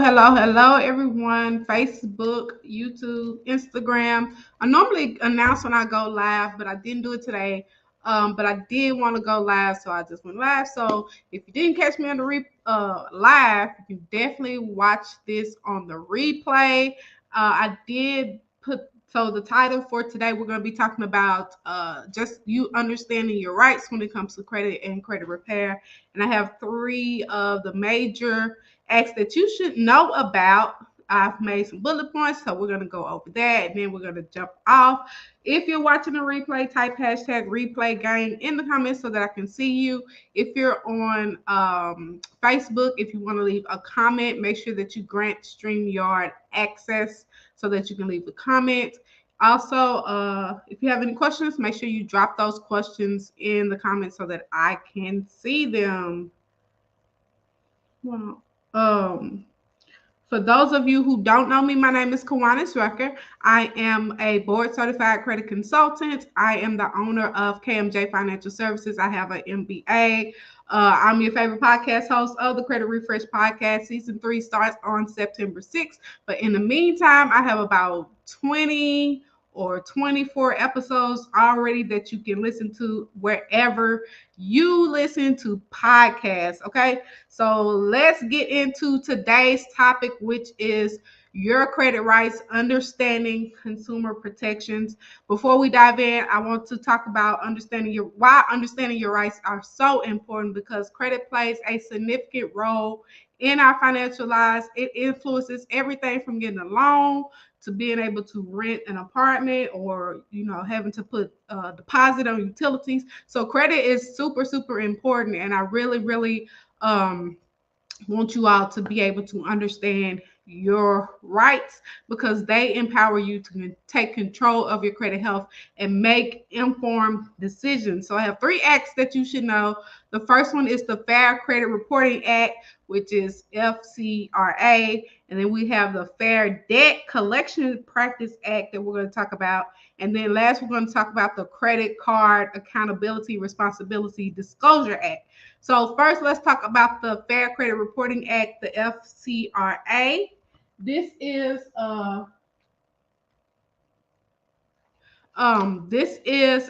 Hello, everyone. Facebook, YouTube, Instagram. I normally announce when I go live, but I didn't do it today. But I did want to go live, so I just went live. So if you didn't catch me on the live, you definitely watch this on the replay. I did put so the title for today we're going to be talking about just you understanding your rights when it comes to credit and credit repair. And I have three of the major acts that you should know about. I've made some bullet points, so we're going to go over that and then we're going to jump off. If you're watching the replay, type hashtag replay gang in the comments so that I can see you. If you're on Facebook, if you want to leave a comment, make sure that you grant StreamYard access so that you can leave a comment. Also, if you have any questions, make sure you drop those questions in the comments so that I can see them. Well, um, for those of you who don't know me, my name is Kiwanis Rucker. I am a board certified credit consultant. I am the owner of KMJ Financial Services. I have an MBA. I'm your favorite podcast host of the Credit Refresh Podcast. Season 3 starts on September 6th. But in the meantime, I have about 20 or 24 episodes already that you can listen to wherever you listen to podcasts. Okay. So let's get into today's topic, which is your credit rights, understanding consumer protections. Before we dive in, I want to talk about why understanding your rights are so important, because credit plays a significant role in our financial lives. It influences everything from getting a loan to being able to rent an apartment, or having to put a deposit on utilities. So credit is super important, and I really um, want you all to be able to understand your rights, because they empower you to take control of your credit health and make informed decisions. So I have three acts that you should know. The first one is the Fair Credit Reporting Act, which is FCRA. And then we have the Fair Debt Collection Practice Act that we're going to talk about. And then last, we're going to talk about the Credit Card Accountability Responsibility Disclosure Act. So first, let's talk about the Fair Credit Reporting Act, the FCRA. This is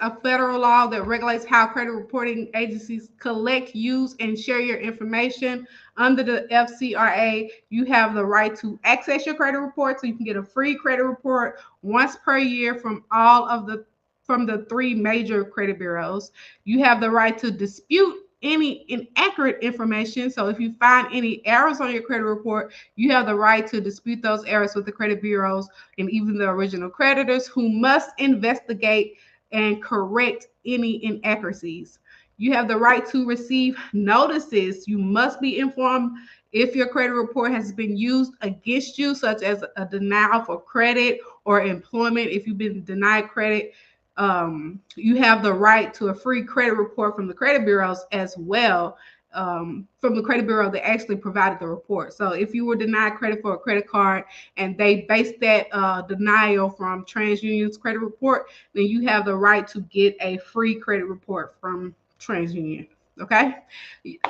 a federal law that regulates how credit reporting agencies collect, use, and share your information. Under the FCRA, you have the right to access your credit report, so you can get a free credit report once per year from the three major credit bureaus. You have the right to dispute any inaccurate information. So if you find any errors on your credit report, you have the right to dispute those errors with the credit bureaus and even the original creditors, who must investigate and correct any inaccuracies. You have the right to receive notices. You must be informed if your credit report has been used against you, such as a denial for credit or employment. If you've been denied credit, you have the right to a free credit report from the credit bureaus as well, from the credit bureau that actually provided the report. So if you were denied credit for a credit card and they based that denial from TransUnion's credit report, then you have the right to get a free credit report from TransUnion. Okay.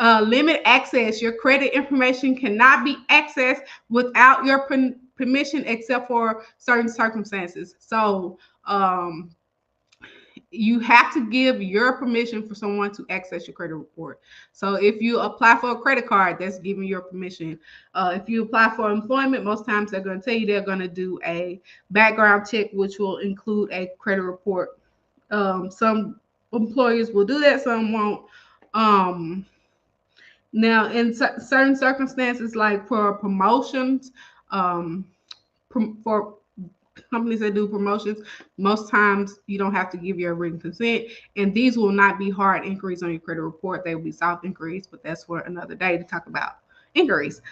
Limit access. Your credit information cannot be accessed without your permission, except for certain circumstances. So you have to give your permission for someone to access your credit report. So if you apply for a credit card, that's giving your permission. If you apply for employment, most times they're going to tell you they're going to do a background check, which will include a credit report. Some employers will do that, some won't. Now, in certain circumstances, like for promotions, um, for companies that do promotions, most times you don't have to give your written consent, and these will not be hard inquiries on your credit report. They will be soft inquiries, but that's for another day to talk about inquiries.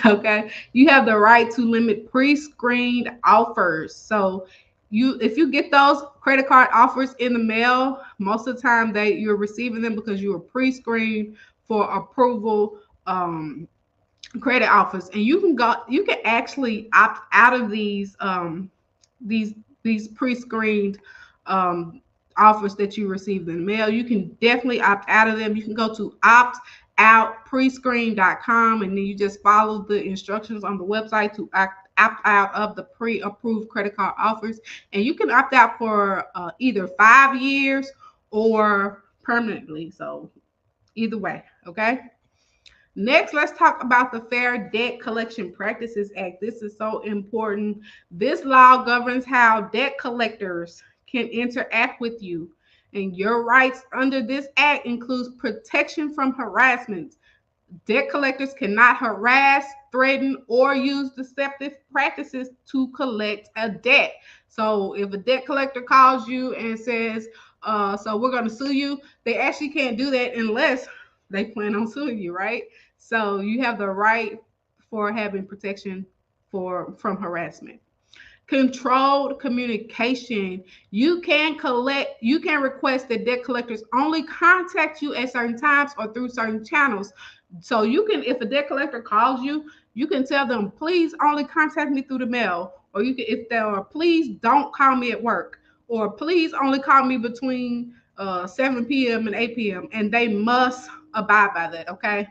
Okay, you have the right to limit pre-screened offers. So if you get those credit card offers in the mail, most of the time you're receiving them because you were pre-screened for approval. Credit offers, and you can actually opt out of these these pre-screened offers that you receive in the mail. You can definitely opt out of them. You can go to optoutprescreen.com, and then you just follow the instructions on the website to opt out of the pre-approved credit card offers. And you can opt out for either 5 years or permanently. So either way, okay? Next, let's talk about the Fair Debt Collection Practices Act. This is so important. This law governs how debt collectors can interact with you. And your rights under this act includes protection from harassment. Debt collectors cannot harass, threaten, or use deceptive practices to collect a debt. So if a debt collector calls you and says, so we're going to sue you, they actually can't do that unless they plan on suing you, right? So you have the right for having protection from harassment. Controlled communication. You can request that debt collectors only contact you at certain times or through certain channels. So you can, if a debt collector calls you, you can tell them, please only contact me through the mail. Or you can, if they are, please don't call me at work, or please only call me between 7 p.m. and 8 p.m. And they must abide by that, okay?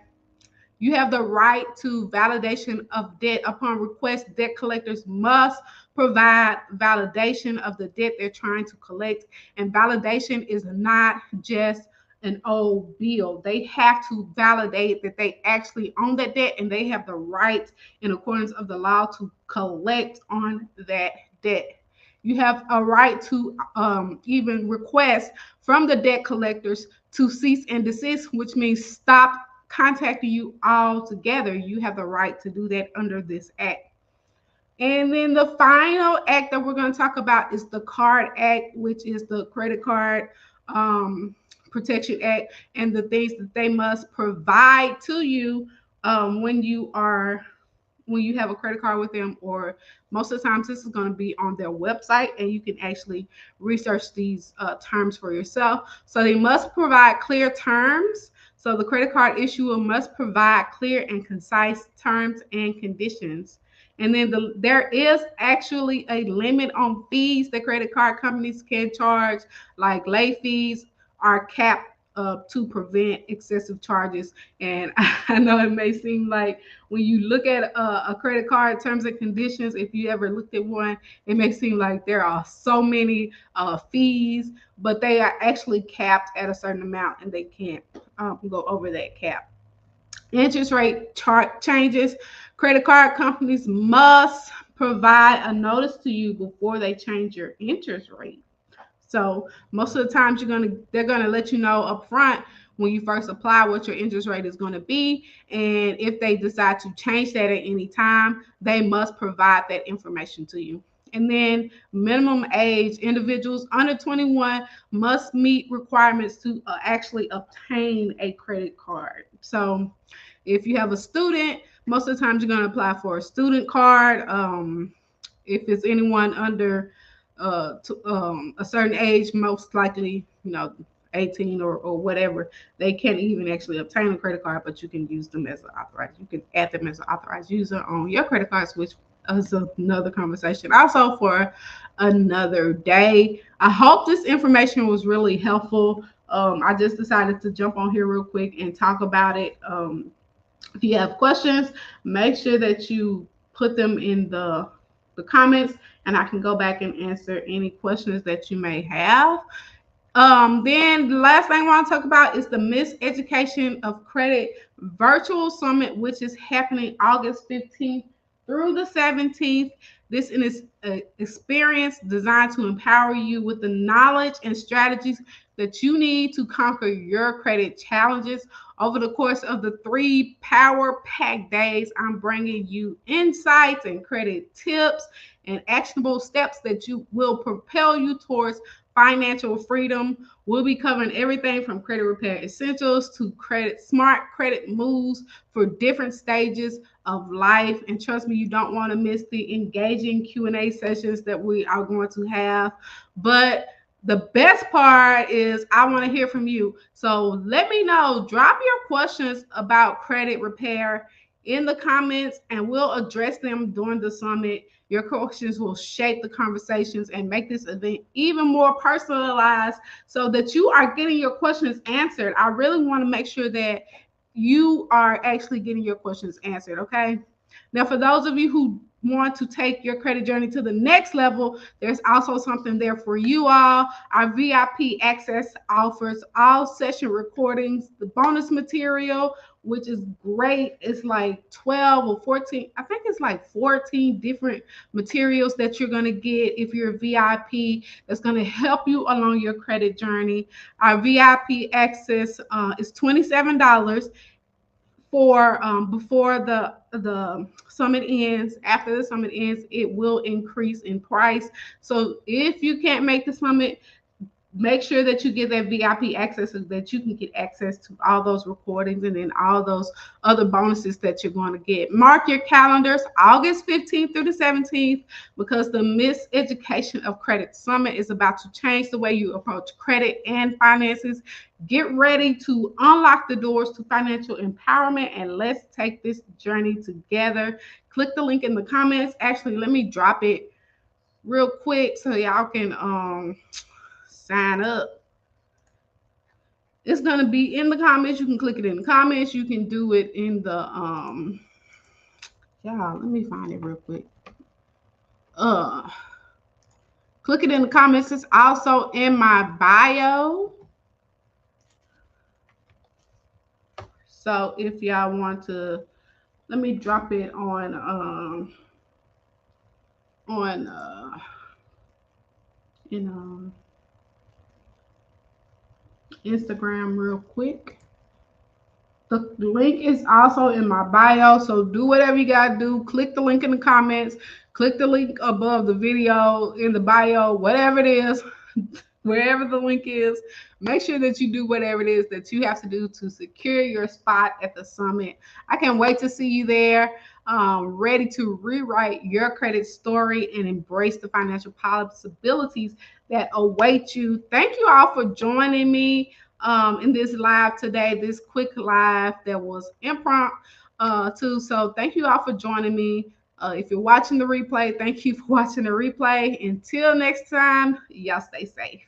You have the right to validation of debt. Upon request, debt collectors must provide validation of the debt they're trying to collect. And validation is not just an old bill. They have to validate that they actually own that debt, and they have the right, in accordance of the law, to collect on that debt. You have a right to even request from the debt collectors to cease and desist, which means stop contacting you altogether. You have the right to do that under this act. And then the final act that we're going to talk about is the CARD Act, which is the Credit Card Protection Act, and the things that they must provide to you when you have a credit card with them, or most of the times this is going to be on their website, and you can actually research these terms for yourself. So they must provide clear terms. So the credit card issuer must provide clear and concise terms and conditions. And then there is actually a limit on fees that credit card companies can charge, like late fees are capped to prevent excessive charges. And I know it may seem like when you look at a credit card terms and conditions, if you ever looked at one, it may seem like there are so many fees, but they are actually capped at a certain amount, and they can't go over that cap. Interest rate changes. Credit card companies must provide a notice to you before they change your interest rate. So most of the times they're gonna let you know up front when you first apply what your interest rate is going to be. And if they decide to change that at any time, they must provide that information to you. And then minimum age, individuals under 21 must meet requirements to actually obtain a credit card. So if you have a student, most of the times you're going to apply for a student card. If it's anyone under a certain age, most likely, 18 or whatever, they can't even actually obtain a credit card, but you can use them as an authorized. You can add them as an authorized user on your credit cards, which is another conversation also for another day. I hope this information was really helpful. I just decided to jump on here real quick and talk about it. If you have questions, make sure that you put them in the comments, and I can go back and answer any questions that you may have. Then the last thing I want to talk about is the Miseducation of Credit Virtual Summit, which is happening August 15th through the 17th. This is an experience designed to empower you with the knowledge and strategies that you need to conquer your credit challenges. Over the course of the 3 power-packed days, I'm bringing you insights and credit tips and actionable steps that will propel you towards financial freedom. We'll be covering everything from credit repair essentials to smart credit moves for different stages of life. And trust me, you don't want to miss the engaging Q&A sessions that we are going to have. But the best part is I want to hear from you. So let me know, drop your questions about credit repair in the comments, and we'll address them during the summit. Your questions will shape the conversations and make this event even more personalized so that you are getting your questions answered. I really want to make sure that you are actually getting your questions answered. Okay. Now, for those of you who want to take your credit journey to the next level, there's also something there for you all. Our VIP access offers all session recordings, the bonus material, which is great. It's like 12 or 14, I think it's like 14 different materials that you're going to get if you're a VIP, that's going to help you along your credit journey. Our VIP access is $27 for before the summit ends. After the summit ends, it will increase in price. So if you can't make the summit, make sure that you get that VIP access so that you can get access to all those recordings and then all those other bonuses that you're going to get. Mark your calendars, August 15th through the 17th, because the Miseducation of Credit Summit is about to change the way you approach credit and finances. Get ready to unlock the doors to financial empowerment, and let's take this journey together. Click the link in the comments. Actually, let me drop it real quick so y'all can sign up. It's going to be in the comments. You can click it in the comments. You can do it in the y'all, let me find it real quick. Click it in the comments. It's also in my bio. So if y'all want to, let me drop it on Instagram real quick. The link is also in my bio, so do whatever you gotta do. Click the link in the comments, click the link above the video in the bio, whatever it is, wherever the link is. Make sure that you do whatever it is that you have to do to secure your spot at the summit. I can't wait to see you there, ready to rewrite your credit story and embrace the financial possibilities that await you. Thank you all for joining me in this live today, this quick live that was impromptu. So thank you all for joining me. If you're watching the replay, thank you for watching the replay. Until next time, y'all stay safe.